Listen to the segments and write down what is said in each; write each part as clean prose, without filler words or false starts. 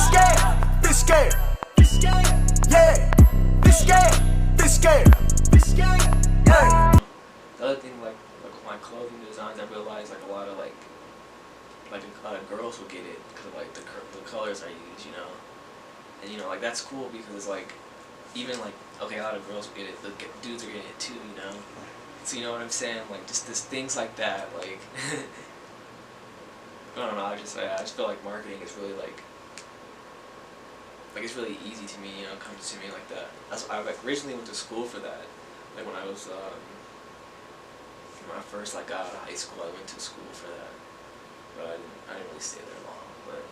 Bitch scared. Yeah. Bitch scared. Yeah. The other thing, like with my clothing designs, I realized like a lot of girls will get it because of like the colors I use, you know. And you know, like that's cool because like even like okay, a lot of girls will get it, the dudes are getting it too, you know. So you know what I'm saying? Like just things like that, like I don't know. I just feel like marketing is really like it's really easy to me, you know, comes to me like that. I like originally went to school for that. Like when I was when I first like got out of high school, I went to school for that. But I didn't really stay there long. But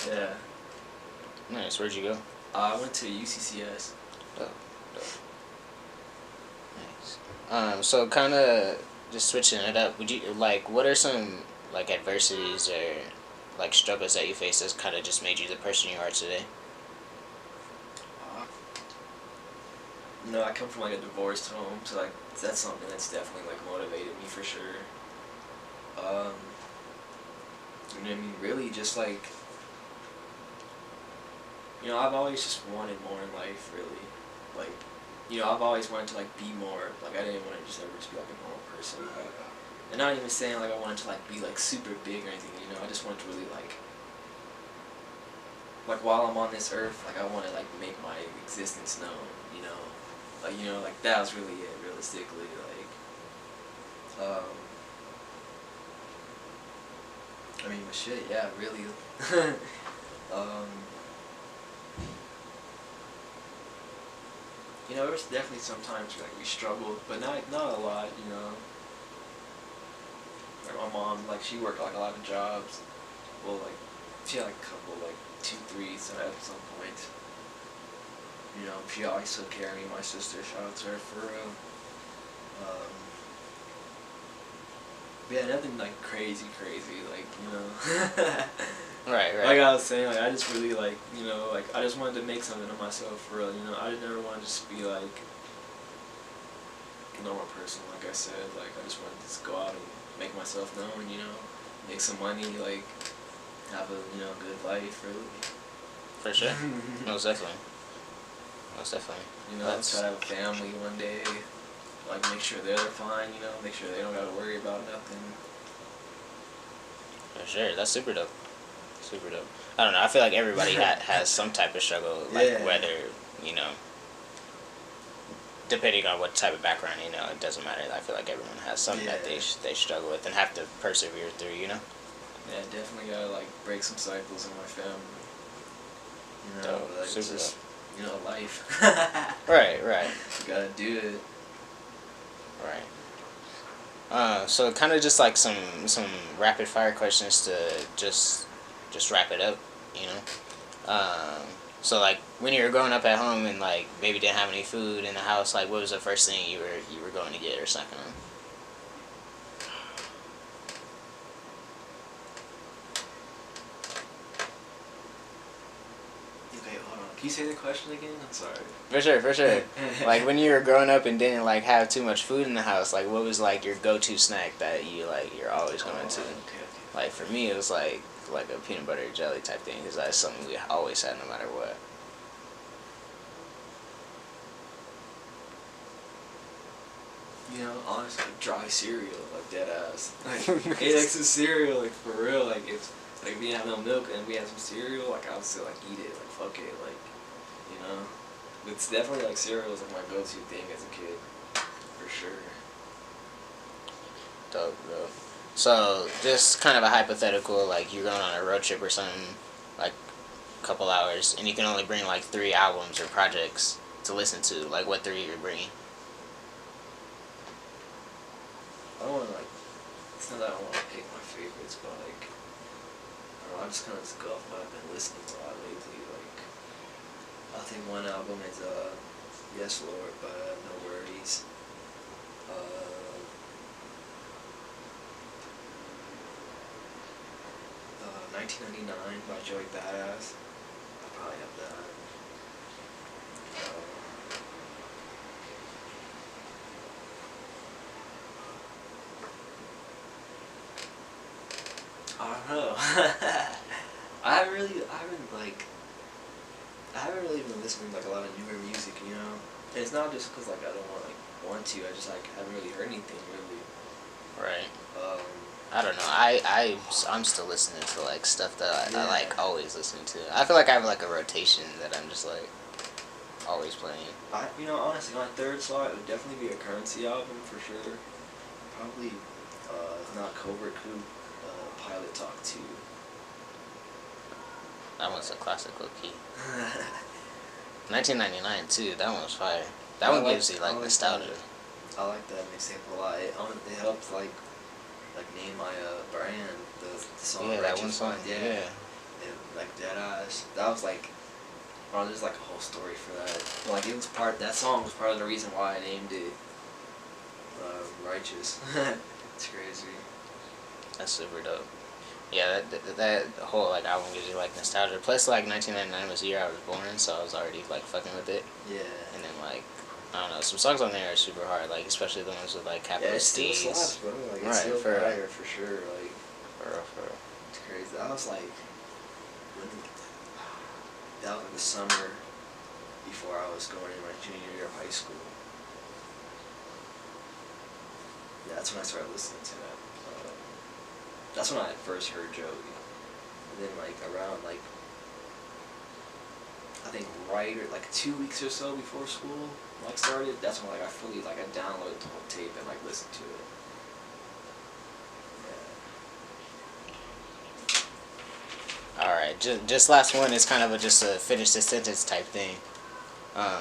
yeah. Nice. Where'd you go? I went to UCCS. Dope. Nice. So kind of just switching it up. Would you like what are some like adversities or like struggles that you faced that's kind of just made you the person you are today? You know, I come from like a divorced home, so like that's something that's definitely like motivated me for sure. You know what I mean? Really, just like you know, I've always just wanted more in life. Really, like you know, I've always wanted to like be more. Like I didn't want to just ever just be like a normal person. Like, and not even saying like I wanted to like be like super big or anything. You know, I just wanted to really like while I'm on this earth, like I want to like make my existence known. You know. Like, you know, like, that was really it, realistically, like, I mean, but shit, yeah, really, you know, there's definitely sometimes, like, we struggled, but not a lot, you know, like, my mom, like, she worked, like, a lot of jobs, well, like, she had, like, a couple, like, 2, 3, so at some point. You know, she always took care of me, my sister, shout out to her for real. Yeah, nothing like crazy, like, you know. Right. Like I was saying, like, I just really, like, you know, like, I just wanted to make something of myself for real, you know. I never wanted to just be, like, a normal person, like I said. Like, I just wanted to just go out and make myself known, you know. Make some money, like, have a, you know, good life, really. For sure. Most definitely. You know, try to have a family one day, like make sure they're fine, you know, make sure they don't gotta worry about nothing. For sure, that's super dope. I don't know, I feel like everybody has some type of struggle, like whether, you know, depending on what type of background, you know, it doesn't matter. I feel like everyone has something that they struggle with and have to persevere through, you know? Yeah, definitely gotta, like, break some cycles in my family. You know, dope. like, Super just, dope. you know, life. Right. You gotta do it. Right. So kind of just like some rapid fire questions to just wrap it up, you know. So like when you were growing up at home and like maybe didn't have any food in the house, like what was the first thing you were going to get or snacking on? Can you say the question again? I'm sorry. For sure. Like when you were growing up and didn't like have too much food in the house, like what was like your go-to snack that you're always going to? Okay. Like for me, it was like a peanut butter jelly type thing because that's something we always had no matter what. You know, honestly, dry cereal, like dead ass. Like, hey, like some cereal, like for real. Like if like we didn't have no milk and we had some cereal, like I would still like eat it, like fuck it, like. You know, it's definitely like cereal was like my go-to thing as a kid, for sure. Dope. So just kind of a hypothetical, like you're going on a road trip or something, like a couple hours, and you can only bring like 3 albums or projects to listen to. Like what 3 you're bringing? I don't want to like. It's not that I want to pick my favorites, but like, I don't know. I just kind of just go off what I've been listening to a lot lately, like. I think one album is Yes Lord by No Worries. 1999 by Joey Badass. I probably have that. I don't know. I haven't really been listening to like a lot of newer music, you know. And it's not just because like I don't want to. I just like haven't really heard anything really. Right. Um, I don't know. I'm still listening to like stuff that I Yeah. like always listen to. I feel like I have like a rotation that I'm just like always playing. Honestly, my third slot would definitely be a Currency album for sure. Probably, if not Covert Coup, Pilot Talk 2. That one's a classic low key. 1999 too. That one was fire. That one gives you like nostalgia. I like that mixtape a lot. It helped like name my brand. The song. Yeah, that Righteous one song. Mind, Yeah. And, like Deadass. That was like, there's like a whole story for that. Like that song was part of the reason why I named it Righteous. It's crazy. That's super dope. Yeah, that whole like album gives you like nostalgia. Plus, like 1999 was the year I was born, so I was already like fucking with it. Yeah. And then like I don't know, some songs on there are super hard, like especially the ones with like capital Yeah, it still C's. slaps, bro. Like, Right, it's still for real. fire for sure. Like, For real. it's crazy. That was like the summer before I was going in my junior year of high school. Yeah, that's when I started listening to that. That's when I first heard Joey. And then like around like I think right or like 2 weeks or so before school like started, that's when like I fully like I downloaded the whole tape and like listened to it. Yeah. All right, just last one is kind of just a finish the sentence type thing.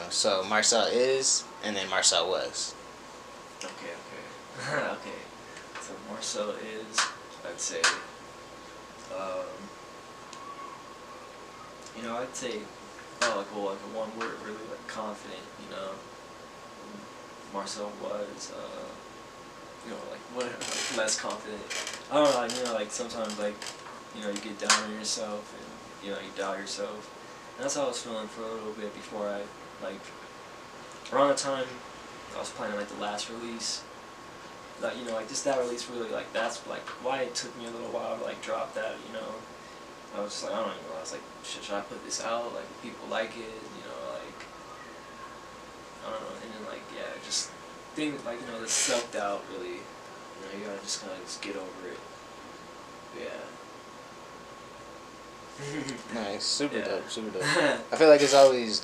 So Marcel is, and then Marcel was. Okay. Okay. So Marcel is, I'd say, I'd say, like a one word, really like confident, Marcel was, like whatever, like less confident. I don't know, like sometimes like, you get down on yourself and, you doubt yourself. And that's how I was feeling for a little bit before I, like, around the time I was planning like the last release. Like, like just that release really, like, that's like why it took me a little while to like drop that, I was just like, I don't even know, I was like, should I put this out, like, if people like it, like, I don't know, and then like, yeah, just things like, the self-doubt really, you gotta just kind of just get over it, yeah. Nice, super Yeah. dope. I feel like it's always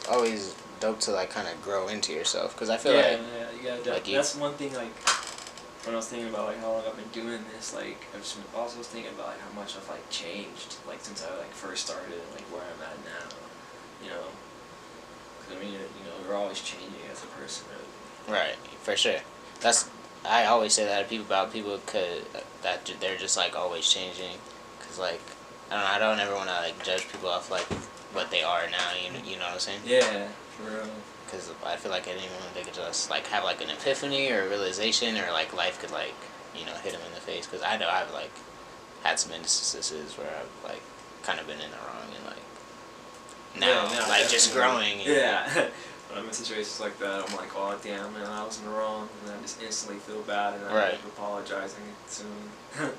dope to like kind of grow into yourself, because I feel like you gotta, like that's one thing, like, when I was thinking about like how long I've been doing this, like I was also thinking about like how much I've like changed, like since I like first started, and like where I'm at now, Cause I mean, you're always changing as a person, really. right, for sure. I always say that to people about people that they're just like always changing, cause like I don't ever want to like judge people off like what they are now. You know what I'm saying? Yeah, for real. Because I feel like at any moment they could just like have like an epiphany or a realization, or like life could like hit them in the face. Because I know I've like had some instances where I've like kind of been in the wrong, and like now like just growing. Yeah. When I'm in situations like that, I'm like, oh damn, man, I was in the wrong, and I just instantly feel bad, and I end up apologizing soon. Sure.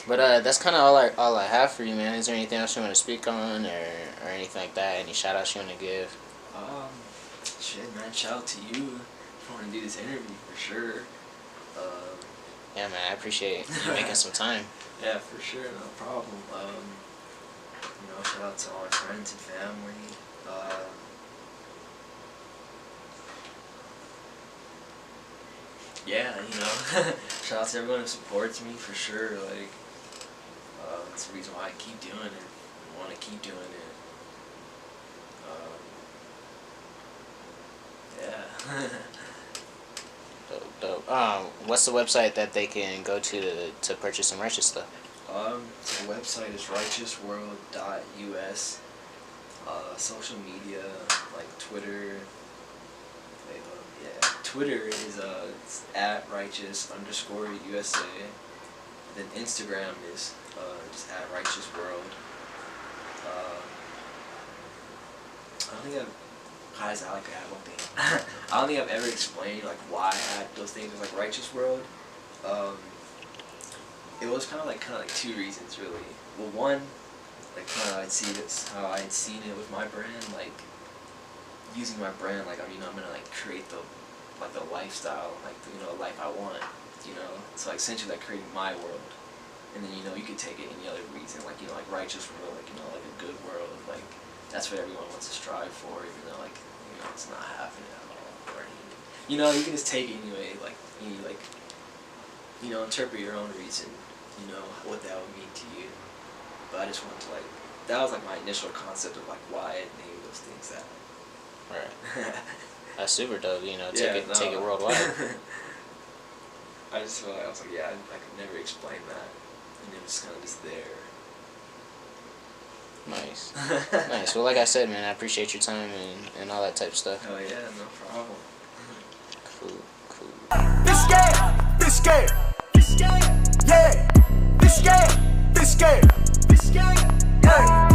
But that's kind of all I have for you, man. Is there anything else you want to speak on, or anything like that? Any shout outs you want to give? Shit, man. Shout out to you for wanting to do this interview for sure. Yeah, man. I appreciate you making some time. Yeah, for sure. No problem. Shout out to all my friends and family. Yeah, shout out to everyone who supports me for sure. Like, that's the reason why I keep doing it. I want to keep doing it. Yeah. Dope. What's the website that they can go to purchase some Righteous stuff? The website is righteousworld.us. Social media, like Twitter. Twitter is it's @righteous_USA. Then Instagram is just @righteousworld. I don't think I like to add one thing. I don't think I've ever explained like why I had those things as like Righteous World. it was kind of like two reasons really. Well, one, like how I'd seen it with my brand, like using my brand, like I'm gonna like create the lifestyle, like the life I want, So like essentially like creating my world, and then you could take it any other reason, like like righteous world, like like a good world, like that's what everyone wants to strive for, even though like it's not happening at all, or anything. You can just take it anyway, like interpret your own reason, what that would mean to you. But I just wanted to that was like my initial concept of like why I named those things that. Right. That's super dope. Take it worldwide. I just felt like I was like, yeah, I could never explain that, and it was kind of just there. Nice. Nice. Well, like I said, man, I appreciate your time and all that type of stuff. Oh yeah, no problem. Cool. This game, yeah, this game.